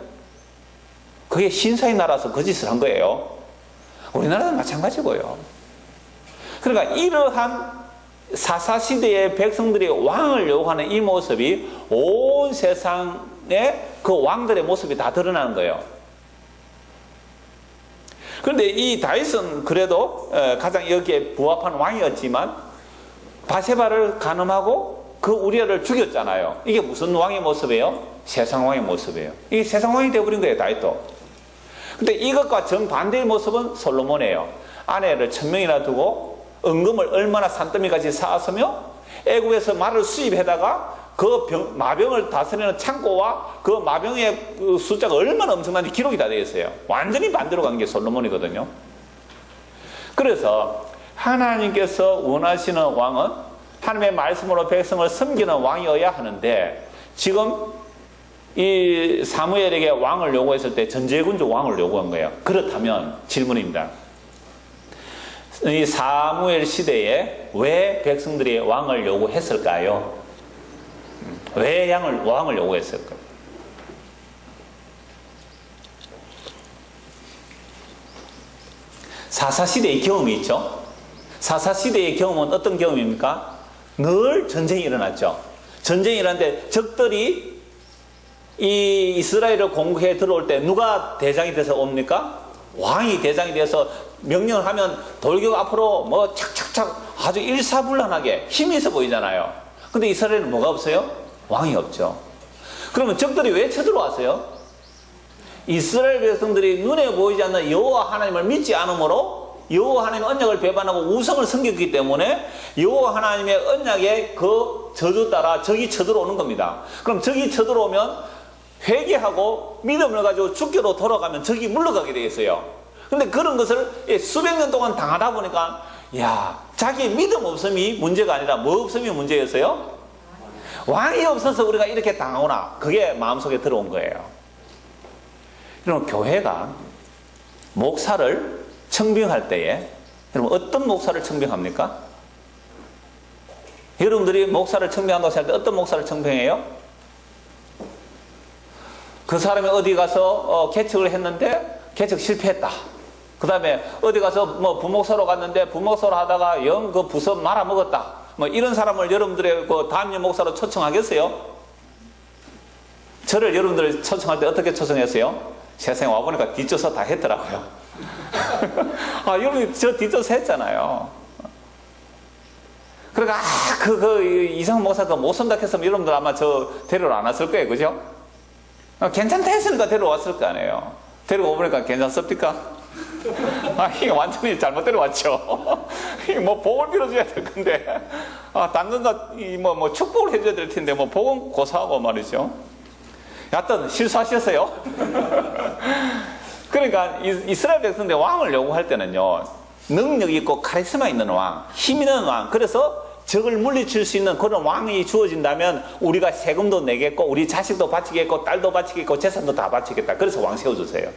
그게 신사의 나라에서 거짓을 한 거예요. 우리나라도 마찬가지고요. 그러니까 이러한 사사시대의 백성들이 왕을 요구하는 이 모습이 온 세상에 그 왕들의 모습이 다 드러나는 거예요. 그런데 이 다윗은 그래도 가장 여기에 부합한 왕이었지만 바세바를 간음하고 그 우리아를 죽였잖아요. 이게 무슨 왕의 모습이에요? 세상 왕의 모습이에요. 이게 세상 왕이 되어버린 거예요, 다윗도. 근데 이것과 정반대의 모습은 솔로몬이에요. 아내를 1000명이나 두고 은금을 얼마나 산더미같이 쌓았으며 애굽에서 말을 수입해다가 그 마병을 다스리는 창고와 그 마병의 그 숫자가 얼마나 엄청난지 기록이 다 되어 있어요. 완전히 반대로 간 게 솔로몬이거든요. 그래서 하나님께서 원하시는 왕은 하나님의 말씀으로 백성을 섬기는 왕이어야 하는데, 지금 이 사무엘에게 왕을 요구했을 때 전제군주 왕을 요구한 거예요. 그렇다면 질문입니다. 이 사무엘 시대에 왜 백성들이 왕을 요구했을까요? 왜 왕을 요구했을까요? 사사시대의 경험이 있죠. 사사시대의 경험은 어떤 경험입니까? 늘 전쟁이 일어났죠. 전쟁이 일어났는데 적들이 이 이스라엘을 공격해 들어올 때 누가 대장이 돼서 옵니까? 왕이 대장이 돼서 명령을 하면 돌격 앞으로 뭐 착착착 아주 일사불란하게 힘이 있어 보이잖아요. 근데 이스라엘은 뭐가 없어요? 왕이 없죠. 그러면 적들이 왜 쳐들어왔어요? 이스라엘 백성들이 눈에 보이지 않는 여호와 하나님을 믿지 않으므로 여호와 하나님의 언약을 배반하고 우상을 섬겼기 때문에 여호와 하나님의 언약의 그 저주 따라 적이 쳐들어오는 겁니다. 그럼 적이 쳐들어오면 회개하고 믿음을 가지고 주께로 돌아가면 적이 물러가게 되겠어요. 근데 그런 것을 수백 년 동안 당하다 보니까 자기의 믿음 없음이 문제가 아니라 뭐 없음이 문제였어요? 왕이 없어서 우리가 이렇게 당하구나. 그게 마음속에 들어온 거예요. 여러분, 교회가 목사를 청빙할 때에 여러분 어떤 목사를 청빙합니까? 여러분들이 목사를 청빙한다고 할 때 어떤 목사를 청빙해요? 그 사람이 어디 가서 개척을 했는데 개척 실패했다. 그 다음에 어디 가서 뭐 부목사로 갔는데 부목사로 하다가 영 그 부서 말아먹었다. 뭐 이런 사람을 여러분들의 그 담임 목사로 초청하겠어요? 저를 여러분들 초청할 때 어떻게 초청했어요? 세상에 와보니까 뒷조사 다 했더라고요. 여러분이 저 뒷조사 했잖아요. 그러니까 이상한 목사 못 선다 했으면 여러분들 아마 저 데리러 안 왔을 거예요. 그죠? 괜찮다 했으니까 데려왔을 거 아니에요. 데리고 오니까 괜찮습니까? 이게 완전히 잘못 데려왔죠. 뭐 복을 빌어줘야 될 건데, 당근과 뭐 축복을 해줘야 될 텐데, 뭐 복은 고사하고 말이죠. 여하튼 실수하셨어요. 그러니까 이스라엘 백성들 왕을 요구할 때는요, 능력 있고 카리스마 있는 왕, 힘 있는 왕, 그래서 적을 물리칠 수 있는 그런 왕이 주어진다면 우리가 세금도 내겠고 우리 자식도 바치겠고 딸도 바치겠고 재산도 다 바치겠다. 그래서 왕 세워주세요.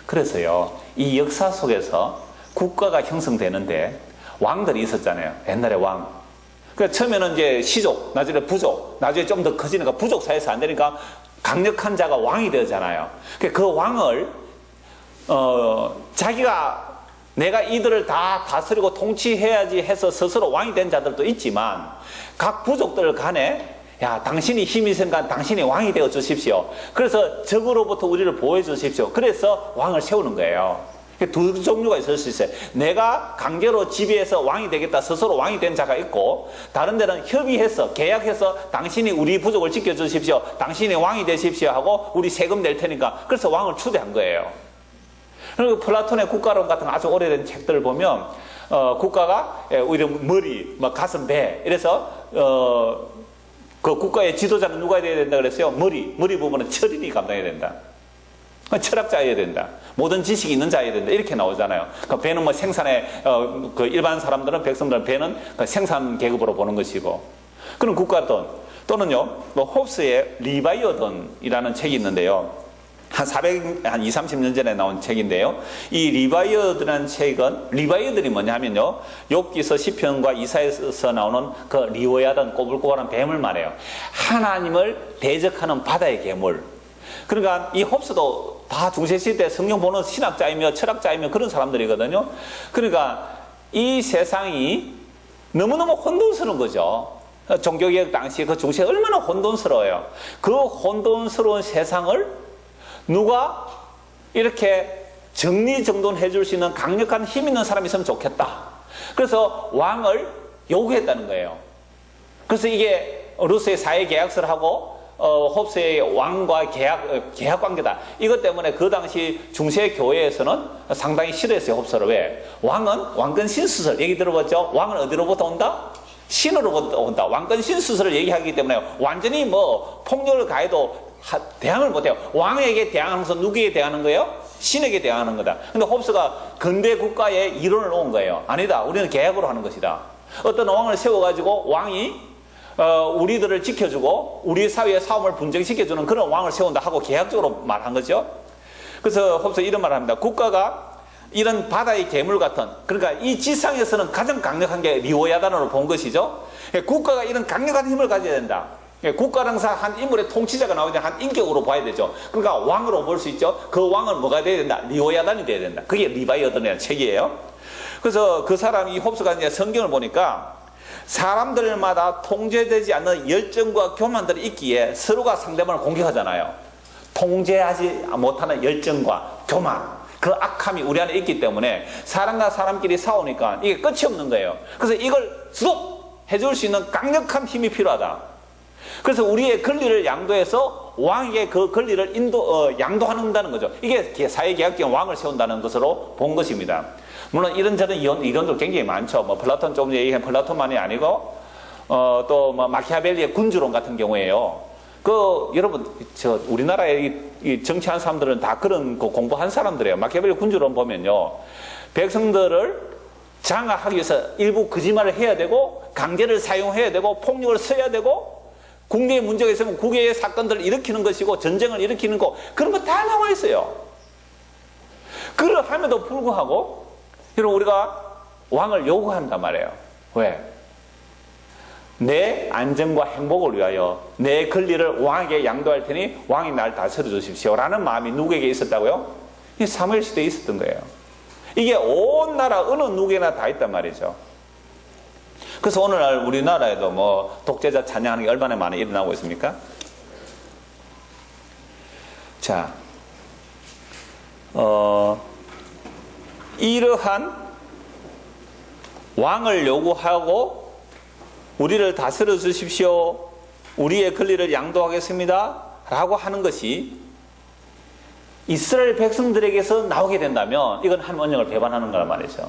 그래서요, 이 역사 속에서 국가가 형성되는데 왕들이 있었잖아요. 옛날에 왕. 그 처음에는 이제 시족, 나중에 부족, 나중에 좀 더 커지니까 부족 사회에서 안 되니까 강력한 자가 왕이 되었잖아요. 그 왕을 자기가 내가 이들을 다 다스리고 통치해야지 해서 스스로 왕이 된 자들도 있지만 각 부족들 간에 야, 당신이 힘이 있으니까 당신이 왕이 되어 주십시오. 그래서 적으로부터 우리를 보호해 주십시오. 그래서 왕을 세우는 거예요. 두 종류가 있을 수 있어요. 내가 강제로 지배해서 왕이 되겠다, 스스로 왕이 된 자가 있고, 다른 데는 협의해서, 계약해서 당신이 우리 부족을 지켜주십시오, 당신이 왕이 되십시오 하고 우리 세금 낼 테니까, 그래서 왕을 추대한 거예요. 그리고 플라톤의 국가론 같은 아주 오래된 책들을 보면 국가가 오히려 머리, 가슴, 배, 이래서 그 국가의 지도자는 누가 돼야 된다 그랬어요? 머리 부분은 철인이 감당해야 된다. 철학자여야 된다. 모든 지식이 있는 자여야 된다. 이렇게 나오잖아요. 그 배는 뭐 생산의 그 일반 사람들은, 백성들은 배는 그 생산 계급으로 보는 것이고, 그런 국가론 또는요, 홉스의 리바이어던이라는 책이 있는데요. 한 2~30년 전에 나온 책인데요. 이 리바이어드라는 책은, 리바이어들이 뭐냐면요, 욥기서 시편과 이사야에서 나오는 그 리오야던, 꼬불꼬불한 뱀을 말해요. 하나님을 대적하는 바다의 괴물. 그러니까 이 홉스도 다 중세시대 성경 보는 신학자이며 철학자이며 그런 사람들이거든요. 그러니까 이 세상이 너무너무 혼돈스러운 거죠. 종교개혁 당시에 그 중세가 얼마나 혼돈스러워요. 그 혼돈스러운 세상을 누가 이렇게 정리정돈해 줄 수 있는 강력한 힘 있는 사람이 있으면 좋겠다. 그래서 왕을 요구했다는 거예요. 그래서 이게 루스의 사회계약서를 하고 홉스의 왕과 계약 관계다. 이것 때문에 그 당시 중세 교회에서는 상당히 싫어했어요, 홉스를. 왜? 왕은 왕권 신수설 얘기 들어봤죠? 왕은 어디로부터 온다? 신으로부터 온다. 왕권 신수설을 얘기하기 때문에 완전히 뭐 폭력을 가해도 대항을 못해요. 왕에게 대항하면서 누구에게 대항하는 거예요? 신에게 대항하는 거다. 근데 홉스가 근대 국가의 이론을 놓은 거예요. 아니다. 우리는 계약으로 하는 것이다. 어떤 왕을 세워가지고 왕이 우리들을 지켜주고 우리 사회의 싸움을 분쟁시켜주는 그런 왕을 세운다 하고 계약적으로 말한 거죠. 그래서 홉스 이런 말을 합니다. 국가가 이런 바다의 괴물 같은, 그러니까 이 지상에서는 가장 강력한 게 리오야단으로 본 것이죠. 국가가 이런 강력한 힘을 가져야 된다. 국가는 항상 한 인물의 통치자가 나오지, 한 인격으로 봐야 되죠. 그러니까 왕으로 볼 수 있죠. 그 왕은 뭐가 돼야 된다? 리오야단이 돼야 된다. 그게 리바이어던이라는 책이에요. 그래서 그 사람이 홉스가 이제 성경을 보니까 사람들마다 통제되지 않는 열정과 교만들이 있기에 서로가 상대방을 공격하잖아요. 통제하지 못하는 열정과 교만, 그 악함이 우리 안에 있기 때문에 사람과 사람끼리 싸우니까 이게 끝이 없는 거예요. 그래서 이걸 스톱 해줄 수 있는 강력한 힘이 필요하다. 그래서 우리의 권리를 양도해서 왕에게 그 권리를 양도한다는 거죠. 이게 사회계약적인 왕을 세운다는 것으로 본 것입니다. 물론 이런저런 이론도 굉장히 많죠. 뭐 플라톤, 조금 전에 얘기한 플라톤만이 아니고 또 뭐 마키아벨리의 군주론 같은 경우에요. 그 여러분 우리나라에 이 정치한 사람들은 다 그런 거 공부한 사람들이에요. 마키아벨리 군주론 보면요, 백성들을 장악하기 위해서 일부 거짓말을 해야 되고, 강제를 사용해야 되고, 폭력을 써야 되고, 국내에 문제가 있으면 국외의 사건들을 일으키는 것이고, 전쟁을 일으키는 거, 그런 거 다 나와 있어요. 그럼에도 불구하고 여러분, 우리가 왕을 요구한단 말이에요. 왜? 내 안전과 행복을 위하여 내 권리를 왕에게 양도할 테니 왕이 날 다스려 주십시오 라는 마음이 누구에게 있었다고요? 이 사무엘 시대에 있었던 거예요. 이게 온 나라 어느 누구에나 다 있단 말이죠. 그래서 오늘날 우리나라에도 뭐 독재자 찬양하는 게 얼마나 많이 일어나고 있습니까? 자, 이러한 왕을 요구하고 우리를 다스려 주십시오, 우리의 권리를 양도하겠습니다 라고 하는 것이 이스라엘 백성들에게서 나오게 된다면 이건 하나님 언약을 배반하는 거란 말이죠.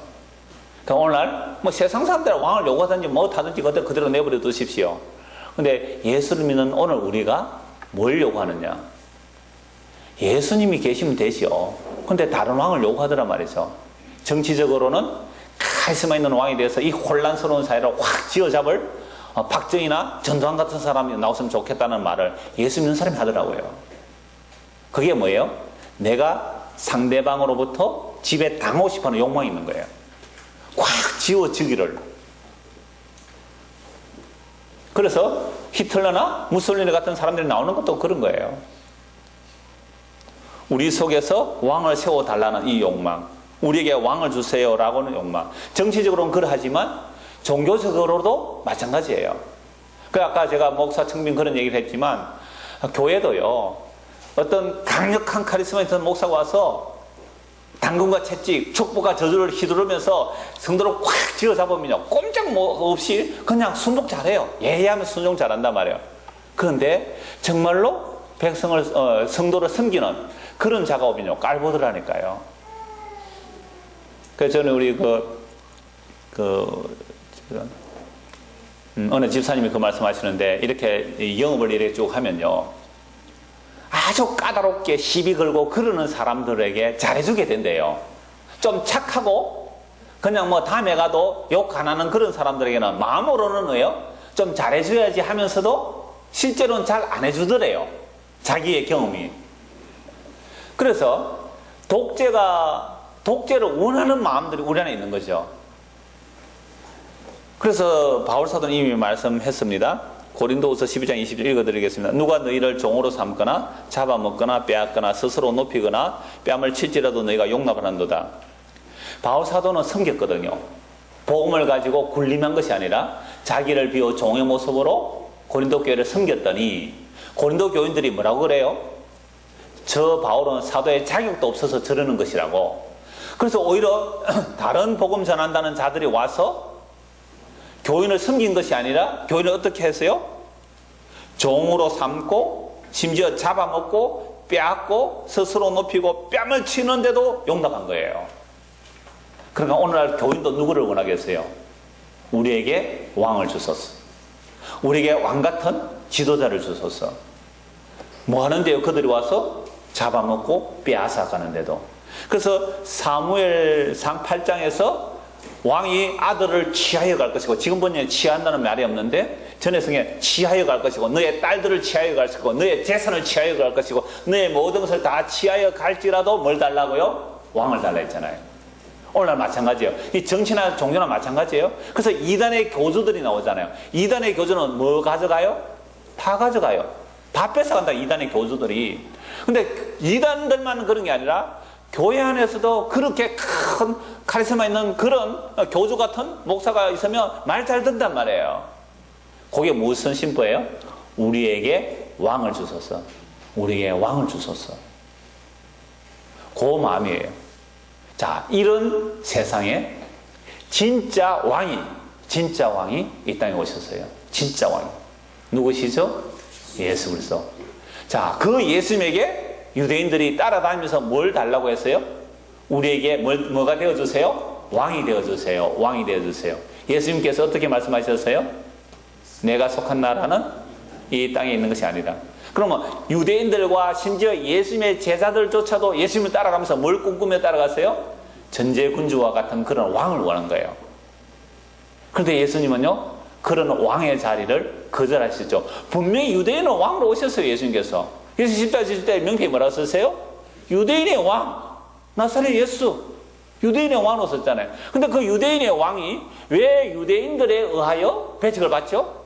그러니까 오늘날 뭐 세상 사람들은 왕을 요구하든지 뭐 하든지 그대로 내버려 두십시오. 근데 예수를 믿는 오늘 우리가 뭘 요구하느냐? 예수님이 계시면 되시오. 근데 다른 왕을 요구하더란 말이죠. 정치적으로는 카리스마 있는 왕이 돼서 이 혼란스러운 사회를 확 쥐어잡을 박정희나 전두환 같은 사람이 나왔으면 좋겠다는 말을 예수 믿는 사람이 하더라고요. 그게 뭐예요? 내가 상대방으로부터 집에 당하고 싶어하는 욕망이 있는 거예요. 확 지워지기를. 그래서 히틀러나 무솔리니 같은 사람들이 나오는 것도 그런 거예요. 우리 속에서 왕을 세워달라는 이 욕망, 우리에게 왕을 주세요라고는 욕망. 정치적으로는 그러하지만 종교적으로도 마찬가지예요. 그 아까 제가 목사 청빙 그런 얘기를 했지만 교회도요. 어떤 강력한 카리스마 있는 목사가 와서 당근과 채찍, 축복과 저주를 휘두르면서 성도를 꽉 쥐어잡으면요. 꼼짝 없이 그냥 순종 잘해요. 예의하면 순종 잘한단 말이에요. 그런데 정말로 백성을 성도를 섬기는 그런 작업이요. 깔보더라니까요. 그래서 저는 우리 어느 집사님이 그 말씀하시는데 이렇게 영업을 이렇게 쭉 하면요. 아주 까다롭게 시비 걸고 그러는 사람들에게 잘해주게 된대요. 좀 착하고 그냥 뭐 다음에 가도 욕 안 하는 그런 사람들에게는 마음으로는 왜요? 좀 잘해줘야지 하면서도 실제로는 잘 안 해주더래요. 자기의 경험이. 그래서 독재를 원하는 마음들이 우리 안에 있는 거죠. 그래서 바울사도는 이미 말씀했습니다. 고린도후서 12장 20절 읽어드리겠습니다. 누가 너희를 종으로 삼거나 잡아먹거나 빼앗거나 스스로 높이거나 뺨을 칠지라도 너희가 용납을 한도다. 바울사도는 섬겼거든요. 복음을 가지고 군림한 것이 아니라 자기를 비워 종의 모습으로 고린도 교회를 섬겼더니 고린도 교인들이 뭐라고 그래요? 저 바울은 사도의 자격도 없어서 저러는 것이라고. 그래서 오히려 다른 복음 전한다는 자들이 와서 교인을 섬긴 것이 아니라 교인을 어떻게 했어요? 종으로 삼고 심지어 잡아먹고 빼앗고 스스로 높이고 뺨을 치는데도 용납한 거예요. 그러니까 오늘날 교인도 누구를 원하겠어요? 우리에게 왕을 주소서. 우리에게 왕 같은 지도자를 주소서. 뭐 하는데요? 그들이 와서 잡아먹고 빼앗아 가는데도. 그래서 사무엘상 8장에서 왕이 아들을 취하여 갈 것이고, 지금 보면 취한다는 말이 없는데 전해성에 취하여 갈 것이고, 너의 딸들을 취하여 갈 것이고, 너의 재산을 취하여 갈 것이고, 너의 모든 것을 다 취하여 갈지라도 뭘 달라고요? 왕을 달라 했잖아요. 오늘날 마찬가지예요. 이 정치나 종교나 마찬가지예요. 그래서 이단의 교주들이 나오잖아요. 이단의 교주는 뭐 가져가요? 다 가져가요. 다 뺏어간다, 이단의 교주들이. 근데 이단들만 그런 게 아니라 교회 안에서도 그렇게 큰 카리스마 있는 그런 교주 같은 목사가 있으면 말 잘 듣단 말이에요. 그게 무슨 심보예요? 우리에게 왕을 주소서. 우리에게 왕을 주소서. 그 마음이에요. 자, 이런 세상에 진짜 왕이 이 땅에 오셨어요. 진짜 왕이. 누구시죠? 예수 그리스도. 자, 그 예수님에게 유대인들이 따라다니면서 뭘 달라고 했어요? 우리에게 뭐가 되어주세요? 왕이 되어주세요. 왕이 되어주세요. 예수님께서 어떻게 말씀하셨어요? 내가 속한 나라는 이 땅에 있는 것이 아니라. 그러면 유대인들과 심지어 예수님의 제자들조차도 예수님을 따라가면서 뭘 꿈꾸며 따라갔어요? 전제군주와 같은 그런 왕을 원한 거예요. 그런데 예수님은요, 그런 왕의 자리를 거절하시죠. 분명히 유대인은 왕으로 오셨어요. 예수님께서. 그래서 십자가 지실 때 명패에 뭐라고 썼어요? 유대인의 왕, 나사렛 예수. 유대인의 왕으로 썼잖아요. 근데 그 유대인의 왕이 왜 유대인들에 의하여 배척을 받죠?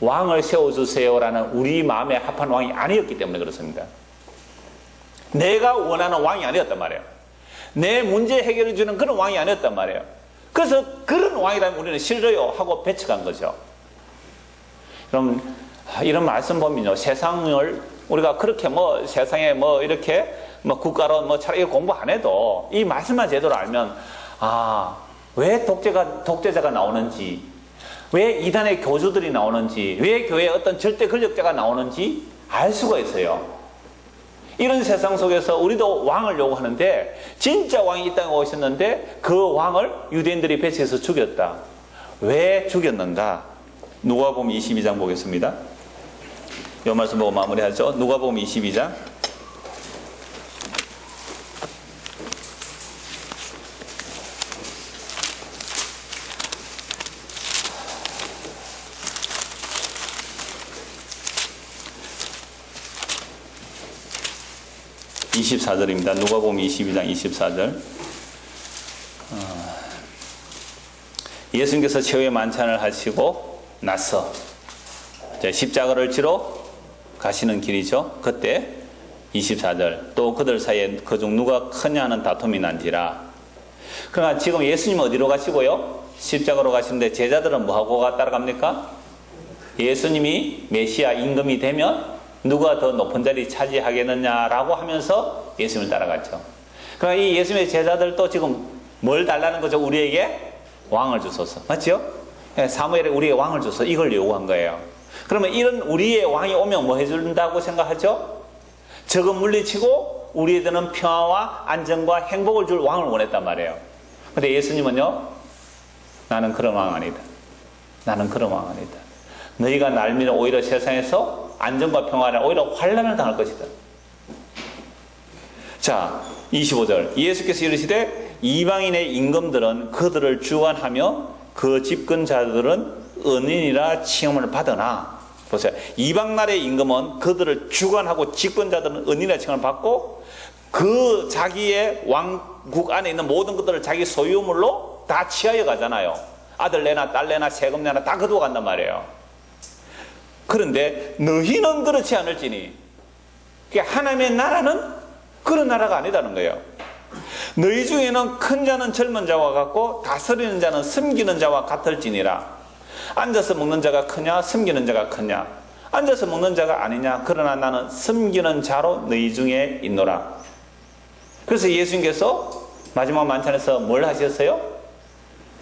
왕을 세워주세요라는 우리 마음에 합한 왕이 아니었기 때문에 그렇습니다. 내가 원하는 왕이 아니었단 말이에요. 내 문제 해결해 주는 그런 왕이 아니었단 말이에요. 그래서 그런 왕이라면 우리는 싫어요 하고 배척한 거죠. 그럼 이런 말씀 보면요, 세상을 우리가 그렇게 세상에 이렇게 국가로 차라리 공부 안 해도 이 말씀만 제대로 알면, 왜 독재자가 나오는지, 왜 이단의 교주들이 나오는지, 왜 교회에 어떤 절대 권력자가 나오는지 알 수가 있어요. 이런 세상 속에서 우리도 왕을 요구하는데, 진짜 왕이 이 땅에 오셨는데 그 왕을 유대인들이 배치해서 죽였다. 왜 죽였는가? 누가복음 22장 보겠습니다. 이 말씀 보고 마무리하죠. 누가복음 22장 24절입니다. 누가복음 22장 24절. 예수님께서 최후의 만찬을 하시고 나서 십자가를 지러 가시는 길이죠. 그때 24절. 또 그들 사이에 그중 누가 크냐는 다툼이 난지라. 그러나 지금 예수님은 어디로 가시고요? 십자가로 가시는데 제자들은 뭐하고 따라갑니까? 예수님이 메시아 임금이 되면 누가 더 높은 자리 차지하겠느냐라고 하면서 예수님을 따라갔죠. 그러니까 이 예수님의 제자들도 지금 뭘 달라는 거죠? 우리에게 왕을 주소서. 맞죠? 사무엘이 우리에게 왕을 주소서. 이걸 요구한 거예요. 그러면 이런 우리의 왕이 오면 뭐 해준다고 생각하죠? 적은 물리치고 우리에게는 평화와 안정과 행복을 줄 왕을 원했단 말이에요. 근데 예수님은요, 나는 그런 왕 아니다. 나는 그런 왕 아니다. 너희가 날 믿으면 오히려 세상에서 안정과 평화를 오히려 환난을 당할 것이다. 자, 25절. 예수께서 이르시되 이방인의 임금들은 그들을 주관하며 그 집권자들은 은인이라 칭함을 받으나, 보세요. 이방 나라의 임금은 그들을 주관하고 집권자들은 은인이라 칭함을 받고 그 자기의 왕국 안에 있는 모든 것들을 자기 소유물로 다 취하여 가잖아요. 아들 내나 딸 내나 세금 내나 다 거두어 간단 말이에요. 그런데 너희는 그렇지 않을지니, 하나님의 나라는 그런 나라가 아니다는 거예요. 너희 중에는 큰 자는 젊은 자와 같고 다스리는 자는 섬기는 자와 같을지니라. 앉아서 먹는 자가 크냐 섬기는 자가 크냐? 앉아서 먹는 자가 아니냐? 그러나 나는 섬기는 자로 너희 중에 있노라. 그래서 예수님께서 마지막 만찬에서 뭘 하셨어요?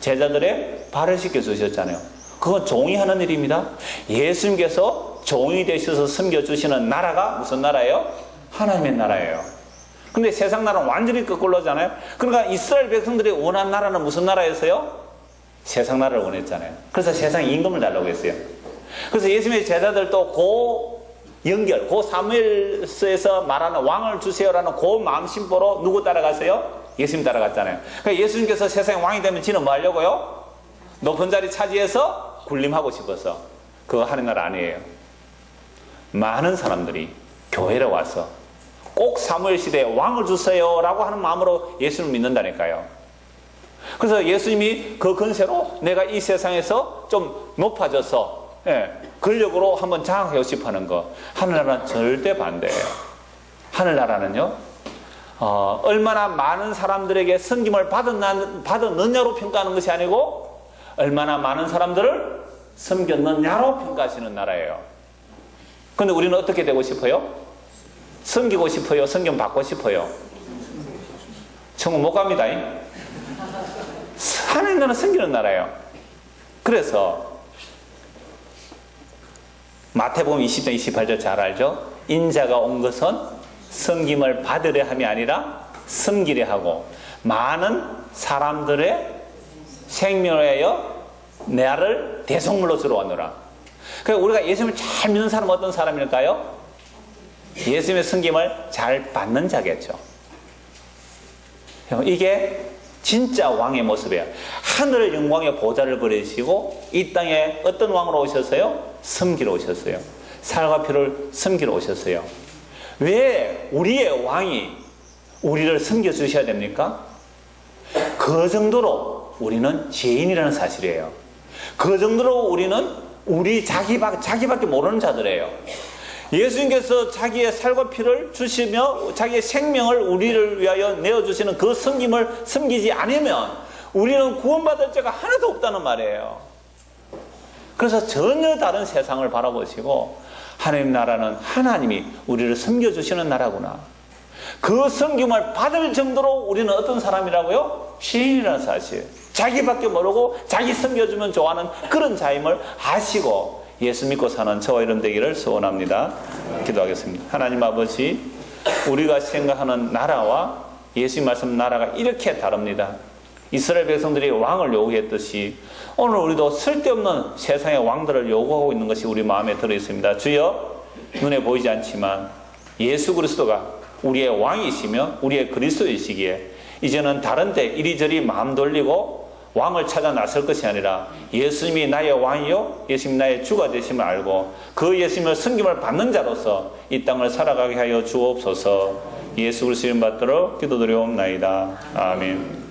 제자들의 발을 씻겨주셨잖아요. 그건 종이 하는 일입니다. 예수님께서 종이 되셔서 섬겨주시는 나라가 무슨 나라예요? 하나님의 나라예요. 근데 세상 나라는 완전히 거꾸로잖아요. 그러니까 이스라엘 백성들이 원한 나라는 무슨 나라였어요? 세상 나라를 원했잖아요. 그래서 세상 임금을 달라고 했어요. 그래서 예수님의 제자들도 고 사무엘서에서 말하는 왕을 주세요라는 고 마음심보로 누구 따라갔어요? 예수님 따라갔잖아요. 그러니까 예수님께서 세상의 왕이 되면 지는 뭐 하려고요? 높은 자리 차지해서 군림하고 싶어서. 그거 하는 나라 아니에요. 많은 사람들이 교회에 와서 꼭 사무엘 시대에 왕을 주세요라고 하는 마음으로 예수님을 믿는다니까요. 그래서 예수님이 그 근세로 내가 이 세상에서 좀 높아져서 권력으로 한번 장악하고 싶어 하는 거, 하늘나라는 절대 반대예요. 하늘나라는요, 얼마나 많은 사람들에게 섬김을 받았느냐로 평가하는 것이 아니고 얼마나 많은 사람들을 섬겼느냐로 평가하시는 나라예요. 그런데 우리는 어떻게 되고 싶어요? 섬기고 싶어요? 섬김 받고 싶어요? 천국 못 갑니다. 하나님 나라는 섬기는 나라예요. 그래서 마태복음 20장 28절 잘 알죠? 인자가 온 것은 섬김을 받으려 함이 아니라 섬기려 하고 많은 사람들의 생명을 위하여 나를 대속물로 주러 왔노라. 그러니까 우리가 예수님을 잘 믿는 사람은 어떤 사람일까요? 예수님의 섬김을 잘 받는 자겠죠. 이게 진짜 왕의 모습이에요. 하늘의 영광의 보좌를 버리시고 이 땅에 어떤 왕으로 오셨어요? 섬기러 오셨어요. 살과 피를 섬기러 오셨어요. 왜 우리의 왕이 우리를 섬겨주셔야 됩니까? 그 정도로 우리는 죄인이라는 사실이에요. 그 정도로 우리는 자기밖에 모르는 자들이에요. 예수님께서 자기의 살과 피를 주시며 자기의 생명을 우리를 위하여 내어주시는 그 섬김을 섬기지 않으면 우리는 구원받을 자가 하나도 없다는 말이에요. 그래서 전혀 다른 세상을 바라보시고 하나님 나라는 하나님이 우리를 섬겨주시는 나라구나. 그 섬김을 받을 정도로 우리는 어떤 사람이라고요? 죄인이라는 사실. 자기밖에 모르고 자기 섬겨주면 좋아하는 그런 자임을 아시고 예수 믿고 사는 저와 여러분 되기를 소원합니다. 기도하겠습니다. 하나님 아버지, 우리가 생각하는 나라와 예수님 말씀 나라가 이렇게 다릅니다. 이스라엘 백성들이 왕을 요구했듯이 오늘 우리도 쓸데없는 세상의 왕들을 요구하고 있는 것이 우리 마음에 들어있습니다. 주여, 눈에 보이지 않지만 예수 그리스도가 우리의 왕이시며 우리의 그리스도이시기에 이제는 다른 데 이리저리 마음 돌리고 왕을 찾아 나설 것이 아니라 예수님이 나의 왕이요 예수님이 나의 주가 되심을 알고 그 예수님의 섬김을 받는 자로서 이 땅을 살아가게 하여 주옵소서. 예수 그리스도 이름 받들어 기도드리옵나이다. 아멘.